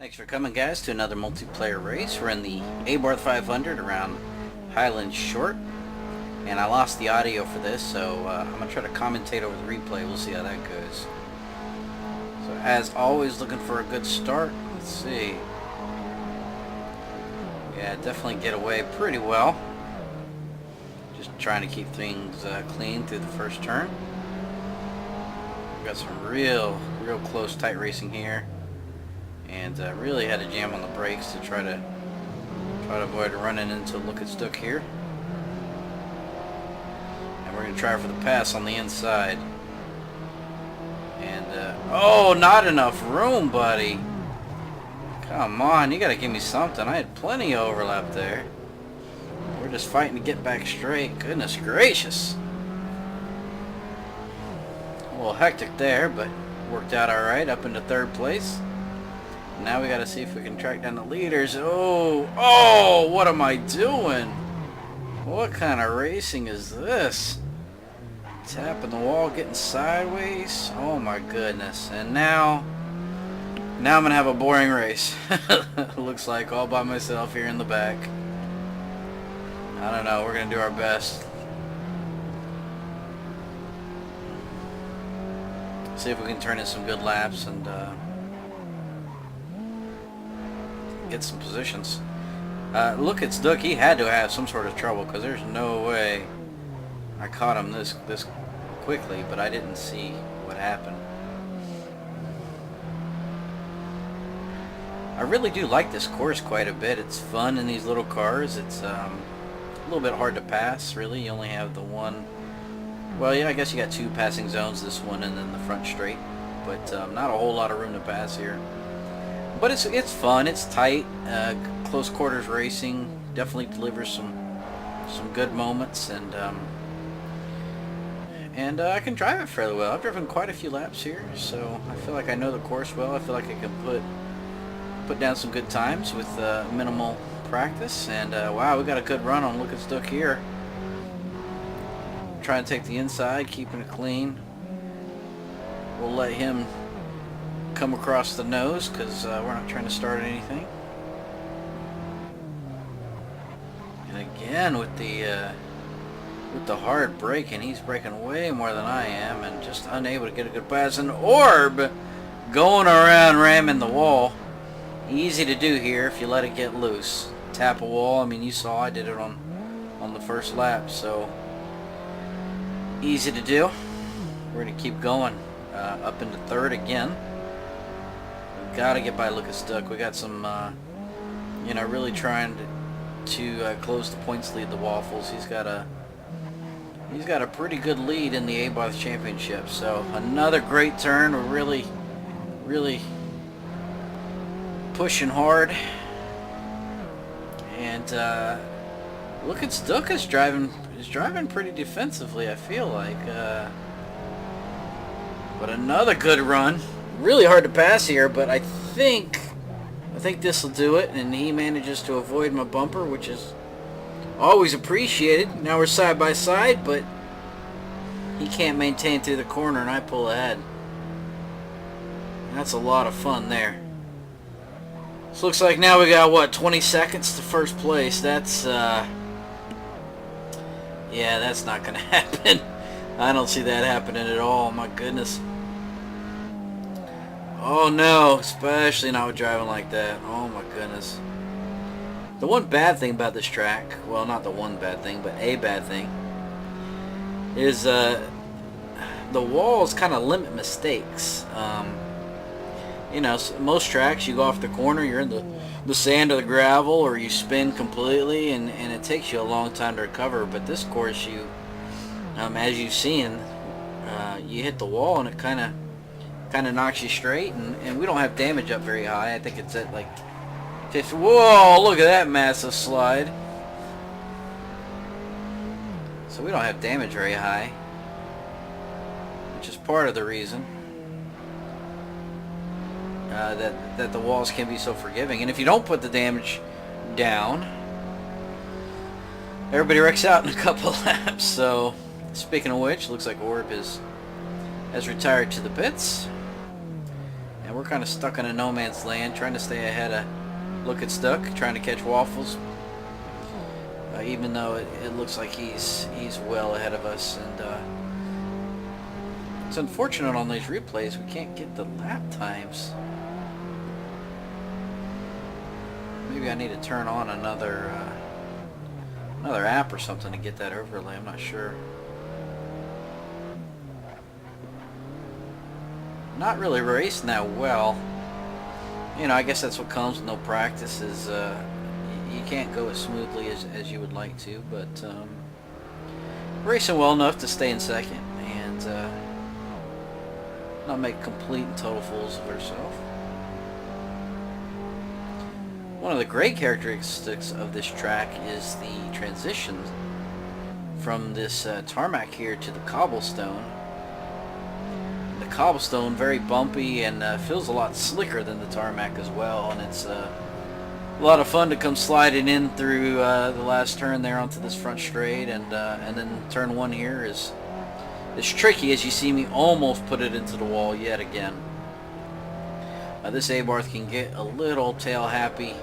Thanks for coming, guys, to another multiplayer race. We're in the Abarth 500 around Highlands Short, and I lost the audio for this, so I'm going to try to commentate over the replay. We'll see how that goes. So as always, looking for a good start. Let's see. Yeah, definitely get away pretty well. Just trying to keep things clean through the first turn. We've got some real close, tight racing here. And really had to jam on the brakes to try to avoid running into Lotus here. And we're going to try for the pass on the inside. And oh, not enough room, buddy. Come on, you got to give me something. I had plenty of overlap there. We're just fighting to get back straight. Goodness gracious. A little hectic there, but worked out all right. Up into third place. Now we got to see if we can track down the leaders. Oh, what am I doing? What kind of racing is this? Tapping the wall, getting sideways. Oh my goodness. And now I'm going to have a boring race. Looks like all by myself here in the back. I don't know. We're going to do our best. See if we can turn in some good laps and get some positions. Look at Duck. He had to have some sort of trouble because there's no way I caught him this quickly, but I didn't see what happened. I really do like this course quite a bit. It's fun in these little cars. It's a little bit hard to pass, really. You only have the one. Well, yeah, I guess you got two passing zones, this one and then the front straight, but not a whole lot of room to pass here. But it's fun, it's tight, close quarters racing, definitely delivers some good moments, and I can drive it fairly well. I've driven quite a few laps here, so I feel like I know the course well. I feel like I can put down some good times with minimal practice, and wow, we got a good run on Lotus here. Trying to take the inside, keeping it clean. We'll let him come across the nose because we're not trying to start anything. And again with the hard braking, he's braking way more than I am and just unable to get a good pass. An orb going around ramming the wall. Easy to do here if you let it get loose. Tap a wall. I mean, you saw I did it on the first lap, so easy to do. We're gonna keep going up into third again. Gotta get by Lotus. We got some, really trying to close the points lead. The Waffles. He's got a pretty good lead in the Abarth Championship. So another great turn. We're really pushing hard. And Lotus is driving pretty defensively. I feel like, but another good run. Really hard to pass here, but I think this will do it, and he manages to avoid my bumper, which is always appreciated. Now we're side by side, but he can't maintain through the corner, and I pull ahead. That's a lot of fun there. This looks like now we got, what, 20 seconds to first place. That's yeah, that's not gonna happen. I don't see that happening at all. My goodness. Oh no, especially not with driving like that. Oh my goodness. The one bad thing about this track, well, not the one bad thing, but a bad thing, is the walls kind of limit mistakes. Most tracks, you go off the corner, you're in the sand or the gravel, or you spin completely, and it takes you a long time to recover. But this course, as you've seen, you hit the wall and it kind of knocks you straight, and we don't have damage up very high. I think it's at like 50. Whoa, look at that massive slide. So we don't have damage very high, which is part of the reason that the walls can be so forgiving. And if you don't put the damage down, everybody wrecks out in a couple laps. So speaking of which, looks like Orb has retired to the pits. And we're kind of stuck in a no man's land, trying to stay ahead of Looking Stuck, trying to catch Waffles. Even though it looks like he's well ahead of us, and it's unfortunate on these replays we can't get the lap times. Maybe I need to turn on another app or something to get that overlay. I'm not sure. Not really racing that well. You know, I guess that's what comes with no practice, is you can't go as smoothly as you would like to, but racing well enough to stay in second and not make complete and total fools of herself. One of the great characteristics of this track is the transition from this tarmac here to the cobblestone. The cobblestone, very bumpy and feels a lot slicker than the tarmac as well, and it's a lot of fun to come sliding in through the last turn there onto this front straight, and then turn one here is tricky, as you see me almost put it into the wall yet again. This Abarth can get a little tail happy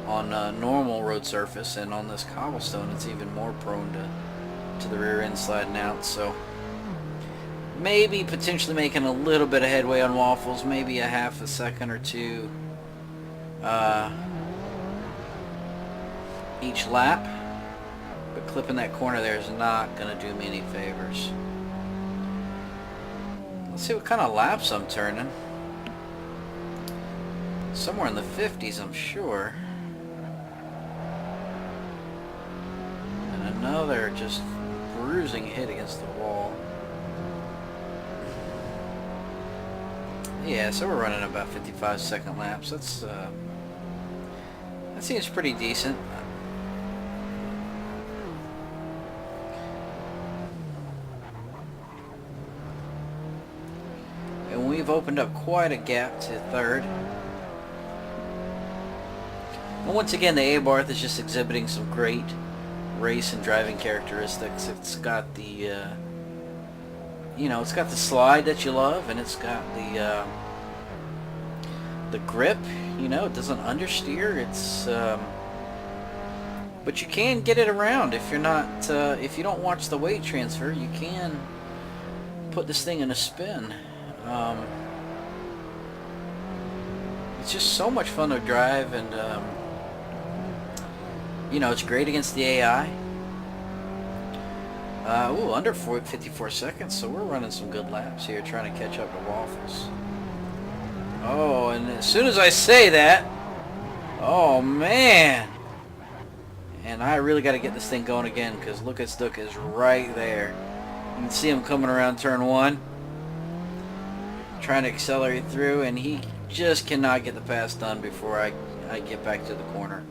on normal road surface, and on this cobblestone it's even more prone to the rear end sliding out. So maybe potentially making a little bit of headway on Waffles, maybe a half a second or two each lap, but clipping that corner there is not going to do me any favors. Let's see what kind of laps I'm turning. Somewhere in the 50s, I'm sure. And another just bruising hit against the wall. Yeah, so we're running about 55-second laps. That seems pretty decent. And we've opened up quite a gap to third. And once again, the Abarth is just exhibiting some great race and driving characteristics. It's got the you know, it's got the slide that you love, and it's got the grip. You know, it doesn't understeer. It's but you can get it around if you're not if you don't watch the weight transfer. You can put this thing in a spin. It's just so much fun to drive, and you know, it's great against the AI. Ooh, under 54 seconds, so we're running some good laps here, trying to catch up to Waffles. Oh, and as soon as I say that, oh man, and I really got to get this thing going again, because Lotus is right there. You can see him coming around turn one, trying to accelerate through, and he just cannot get the pass done before I get back to the corner.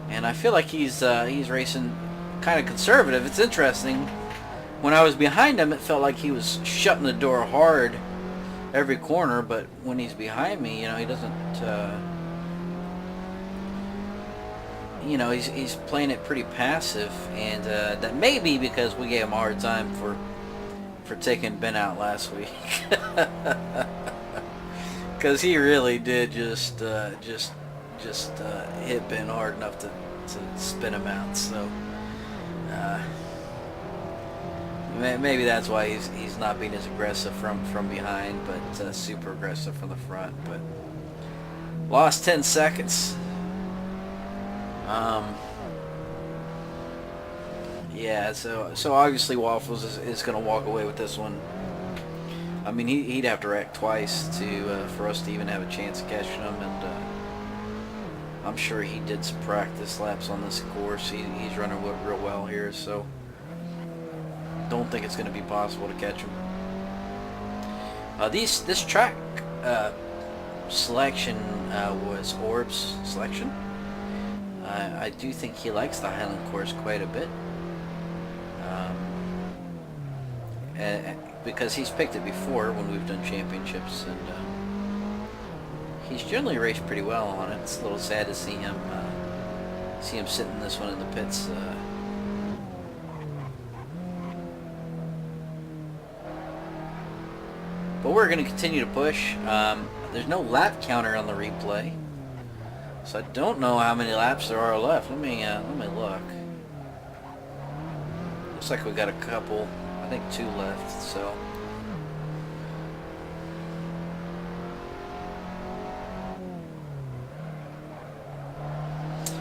And I feel like he's racing kind of conservative. It's interesting. When I was behind him, it felt like he was shutting the door hard every corner, but when he's behind me, you know, he doesn't. You know, he's playing it pretty passive, and that may be because we gave him a hard time for taking Ben out last week, because he really did just hit Ben hard enough to spin him out. So maybe that's why he's not being as aggressive from behind, but super aggressive from the front. But lost 10 seconds. Yeah, so obviously Waffles is going to walk away with this one. I mean, he'd have to wreck twice for us to even have a chance of catching him, and I'm sure he did some practice laps on this course. He's running real well here, so don't think it's going to be possible to catch him. This track selection was Orb's selection. I do think he likes the Highland course quite a bit, because he's picked it before when we've done championships, and he's generally raced pretty well on it. It's a little sad to see him sitting this one in the pits. But we're going to continue to push. There's no lap counter on the replay, so I don't know how many laps there are left. Let me look. Looks like we got a couple. I think 2 left. So.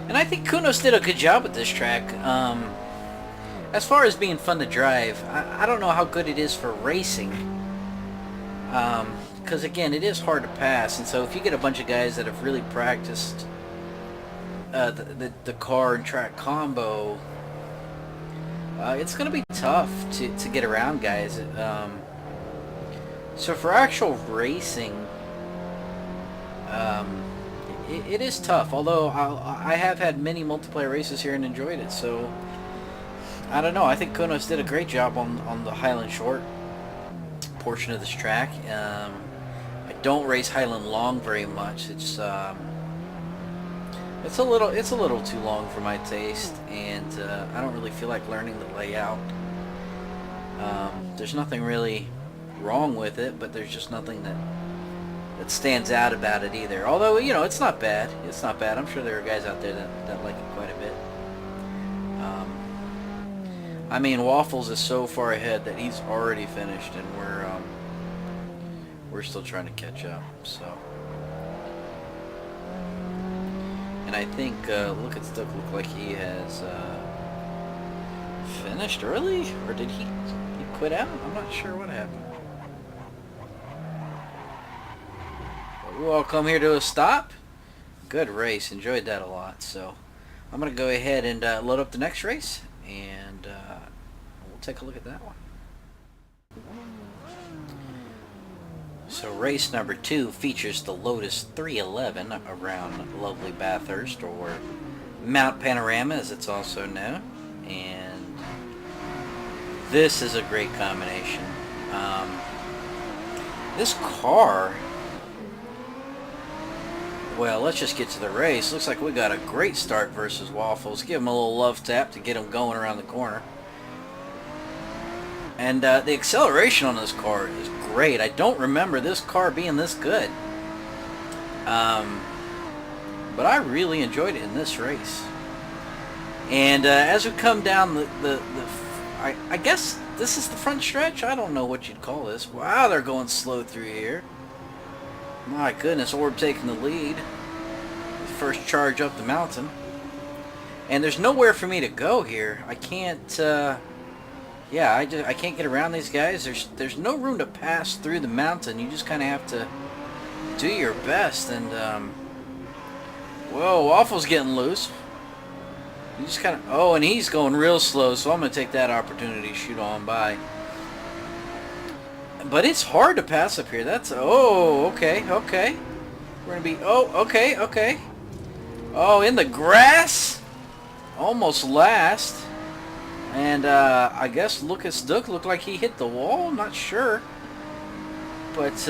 And I think Kunos did a good job with this track. As far as being fun to drive, I don't know how good it is for racing. Because again, it is hard to pass, and so if you get a bunch of guys that have really practiced the car and track combo, it's going to be tough to get around guys. So for actual racing, it is tough, although I have had many multiplayer races here and enjoyed it, so I don't know. I think Kunos did a great job on the Highland Short portion of this track. I don't race Highland Long very much. It's a little too long for my taste, and I don't really feel like learning the layout. There's nothing really wrong with it, but there's just nothing that stands out about it either. Although, you know, it's not bad. It's not bad. I'm sure there are guys out there that like it quite a bit. I mean, Waffles is so far ahead that he's already finished, and we're still trying to catch up. So, and I think look at Stuck look like he has finished early, or did he quit out? I'm not sure what happened. We'll all come here to a stop. Good race, enjoyed that a lot. So I'm gonna go ahead and load up the next race, and we'll take a look at that one. So race number 2 features the Lotus 311 around lovely Bathurst, or Mount Panorama as it's also known, and this is a great combination. This car, well, let's just get to the race. Looks like we got a great start versus Waffles. Give him a little love tap to get him going around the corner. And the acceleration on this car is great. I don't remember this car being this good. But I really enjoyed it in this race. And as we come down I guess this is the front stretch? I don't know what you'd call this. Wow, they're going slow through here. My goodness, Orb taking the lead. First charge up the mountain. And there's nowhere for me to go here. I can't, yeah, I can't get around these guys. There's no room to pass through the mountain. You just kind of have to do your best. And, whoa, Waffle's getting loose. You just kind of, oh, and he's going real slow, so I'm going to take that opportunity to shoot on by. But it's hard to pass up here. That's, oh, okay. We're going to be, oh, okay. Oh, in the grass? Almost last. And, I guess Lucas Duck looked like he hit the wall. I'm not sure. But,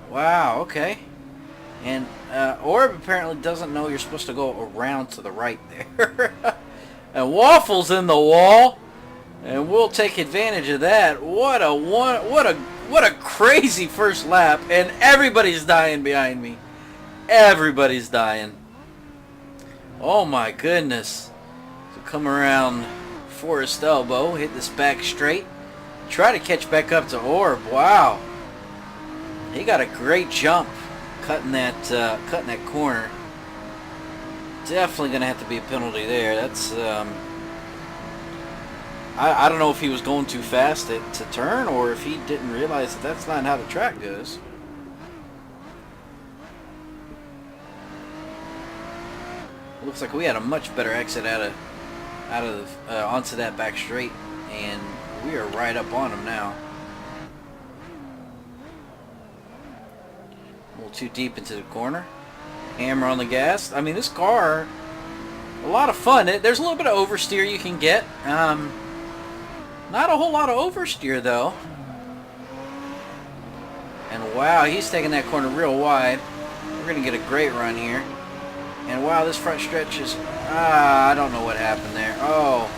wow, okay. And, Orb apparently doesn't know you're supposed to go around to the right there. And Waffle's in the wall. And we'll take advantage of that. What a crazy first lap, and everybody's dying behind me. Everybody's dying. Oh my goodness. So come around Forest Elbow, hit this back straight, try to catch back up to Orb. Wow. He got a great jump cutting that corner. Definitely gonna have to be a penalty there. That's I don't know if he was going too fast to turn, or if he didn't realize that that's not how the track goes. Looks like we had a much better exit onto that back straight, and we are right up on him now. A little too deep into the corner. Hammer on the gas. I mean, this car, a lot of fun. There's a little bit of oversteer you can get. Not a whole lot of oversteer, though. And wow, he's taking that corner real wide. We're going to get a great run here. And wow, this front stretch is... I don't know what happened there. Oh.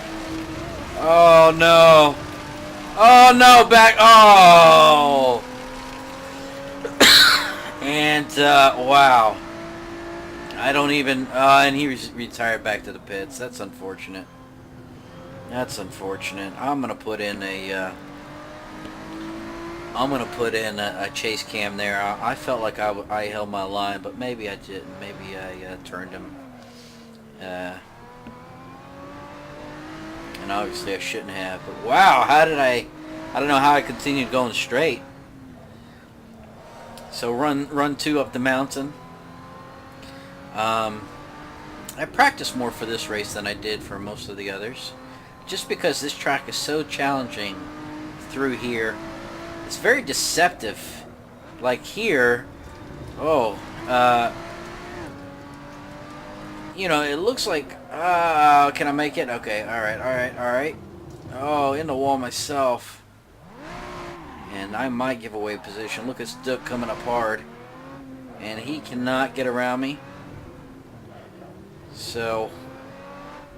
Oh, no. Oh no, back. Oh. And wow. I don't even. And he retired back to the pits. That's unfortunate. That's unfortunate. I'm gonna put in a. I'm gonna put in a chase cam there. I felt like I held my line, but maybe I didn't. Maybe I turned him. And obviously I shouldn't have. But wow, how did I don't know how I continued going straight. So run 2 up the mountain. I practiced more for this race than I did for most of the others, just because this track is so challenging through here. It's very deceptive. Like here, you know, it looks like, can I make it? Okay, alright. Oh, in the wall myself. And I might give away position. Look at Duck coming up hard. And he cannot get around me. So,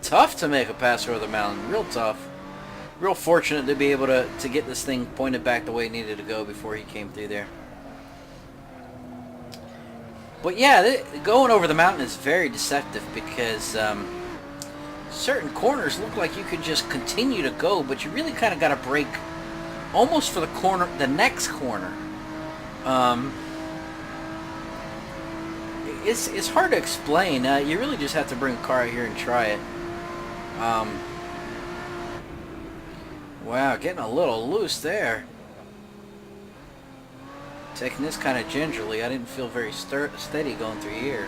tough to make a pass over the mountain. Real tough. Real fortunate to be able to get this thing pointed back the way it needed to go before he came through there. But yeah, going over the mountain is very deceptive because certain corners look like you could just continue to go, but you really kind of got to brake almost for the next corner. It's hard to explain. You really just have to bring a car out here and try it. Wow, getting a little loose there. Taking this kind of gingerly. I didn't feel very steady going through here.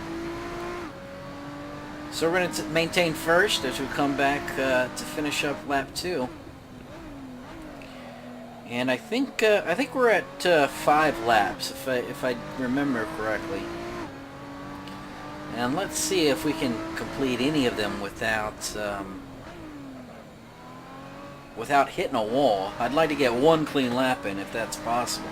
So we're going to maintain first as we come back to finish up lap 2. And I think we're at 5 laps if I remember correctly. And let's see if we can complete any of them without hitting a wall. I'd like to get 1 clean lap in if that's possible.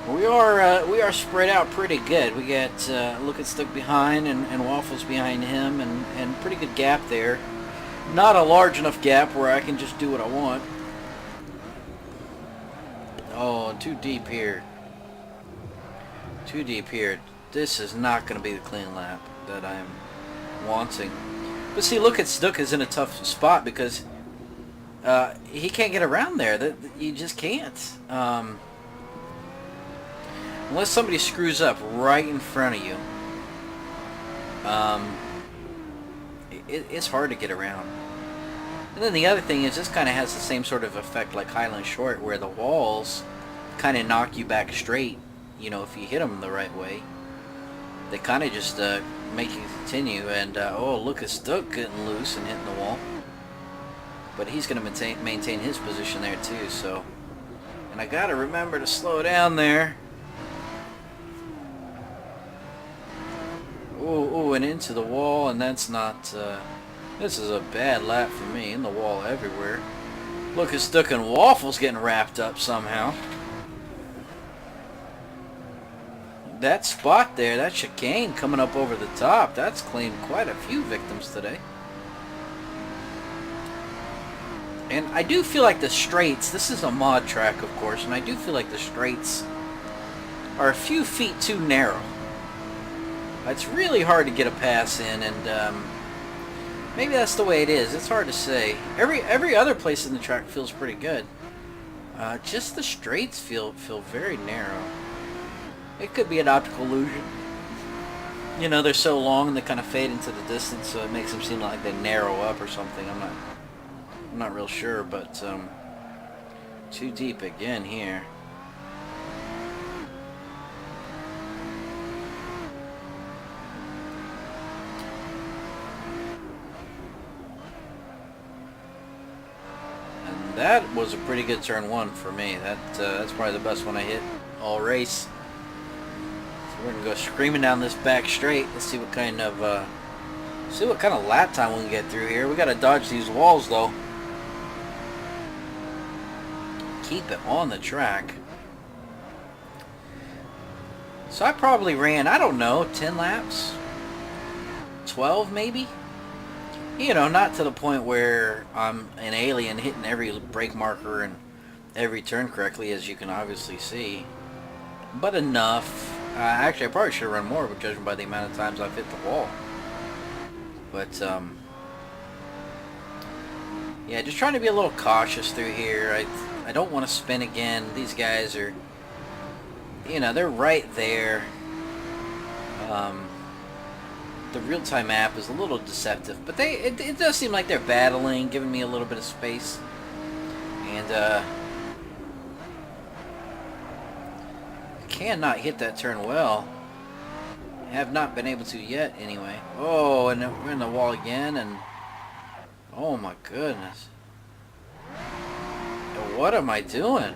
We are spread out pretty good. We got Look stuck behind and Waffles behind him, and pretty good gap there. Not a large enough gap where I can just do what I want. Oh, too deep here. Too deep here. This is not going to be the clean lap that I'm wanting. But see, Look Stuck is in a tough spot because he can't get around there. You just can't. Unless somebody screws up right in front of you. It's hard to get around. And then the other thing is this kind of has the same sort of effect like Highland Short, where the walls kind of knock you back straight. You know, if you hit them the right way, they kind of just make you continue. And oh, Look Stuck getting loose and hitting the wall. But he's going to maintain his position there too. So, and I got to remember to slow down there. Ooh, and into the wall, and that's not, this is a bad lap for me, in the wall everywhere. Look at Stuck and Waffles getting wrapped up somehow. That spot there, that chicane coming up over the top, that's claimed quite a few victims today. And I do feel like the straights, this is a mod track of course, and I do feel like the straights are a few feet too narrow. It's really hard to get a pass in, and maybe that's the way it is. It's hard to say. Every other place in the track feels pretty good. Just the straights feel very narrow. It could be an optical illusion. You know, they're so long and they kind of fade into the distance, so it makes them seem like they narrow up or something. I'm not real sure, but too deep again here. That was a pretty good turn 1 for me. That's probably the best one I hit all race. So we're gonna go screaming down this back straight. Let's see what kind of lap time we can get through here. We gotta dodge these walls though. Keep it on the track. So I probably ran, I don't know, 10 laps, 12 maybe. You know, not to the point where I'm an alien hitting every brake marker and every turn correctly, as you can obviously see. But enough. Actually, I probably should have run more, but judging by the amount of times I've hit the wall. But, yeah, just trying to be a little cautious through here. I don't want to spin again. These guys are, you know, they're right there. The real-time map is a little deceptive, but it does seem like they're battling, giving me a little bit of space. And, cannot hit that turn well. Have not been able to yet, anyway. Oh, and we're in the wall again, and oh my goodness. What am I doing?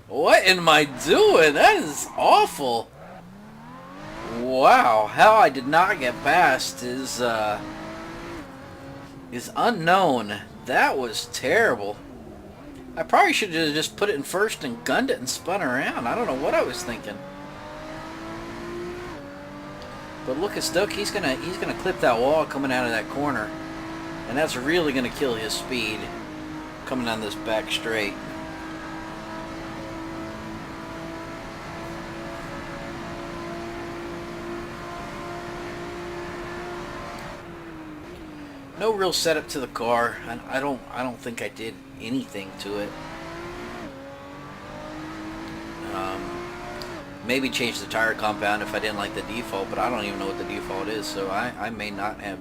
What am I doing? That is awful. Wow, how I did not get past is unknown. That was terrible. I probably should have just put it in first and gunned it and spun around. I don't know what I was thinking. But look at Stoke. He's gonna clip that wall coming out of that corner, and that's really gonna kill his speed coming down this back straight. No real setup to the car. I don't think I did anything to it. Maybe change the tire compound if I didn't like the default, but I don't even know what the default is, so I may not have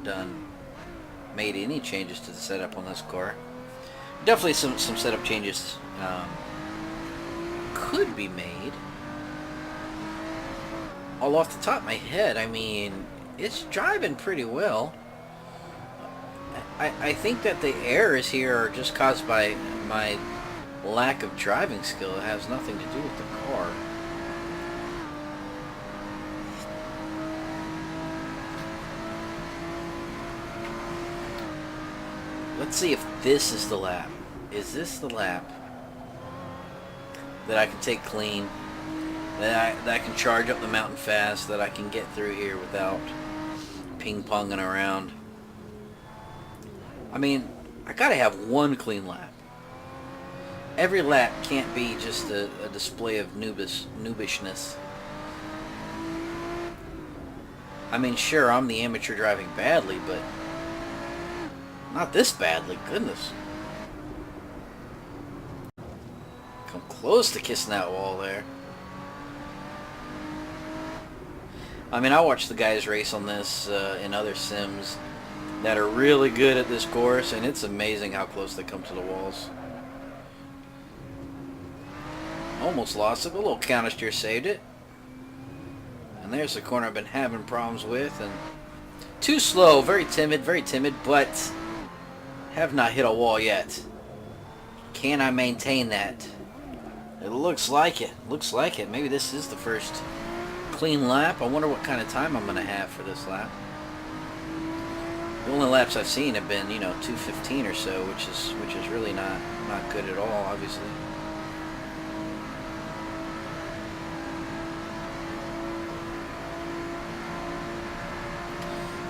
made any changes to the setup on this car. Definitely some setup changes could be made. All off the top of my head, I mean, it's driving pretty well. I think that the errors here are just caused by my lack of driving skill. It has nothing to do with the car. Let's see if this is the lap. Is this the lap that I can take clean? That I can charge up the mountain fast? That I can get through here without ping-ponging around? I mean, I gotta have one clean lap. Every lap can't be just a display of noobishness. I mean, sure, I'm the amateur driving badly, but not this badly, goodness. Come close to kissing that wall there. I mean, I watched the guys race on this in other sims that are really good at this course, and it's amazing how close they come to the walls. Almost lost it, but a little counter steer saved it. And there's the corner I've been having problems with, and too slow, very timid, but have not hit a wall yet. Can I maintain that? It looks like it. Looks like it. Maybe this is the first clean lap. I wonder what kind of time I'm going to have for this lap. The only laps I've seen have been, you know, 2:15 or so, which is really not good at all, obviously.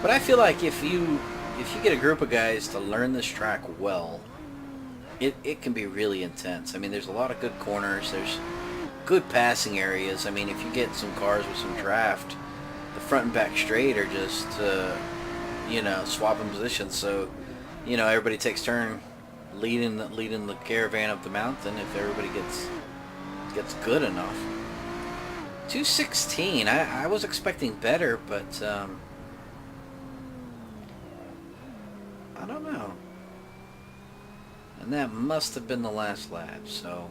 But I feel like if you get a group of guys to learn this track well, it can be really intense. I mean, there's a lot of good corners. There's good passing areas. I mean, if you get some cars with some draft, the front and back straight are just you know, swapping positions. So, you know, everybody takes turn leading the caravan up the mountain if everybody gets good enough. 2:16. I was expecting better, but I don't know. And that must have been the last lap. So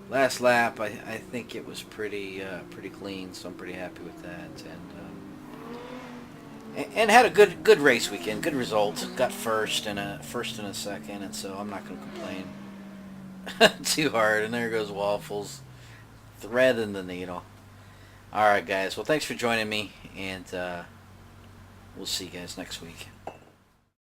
last lap, I think it was pretty clean. So I'm pretty happy with that. And had a good race weekend, good result. Got first and a second, and so I'm not going to complain too hard. And there goes Waffles, threading the needle. All right, guys. Well, thanks for joining me, and we'll see you guys next week.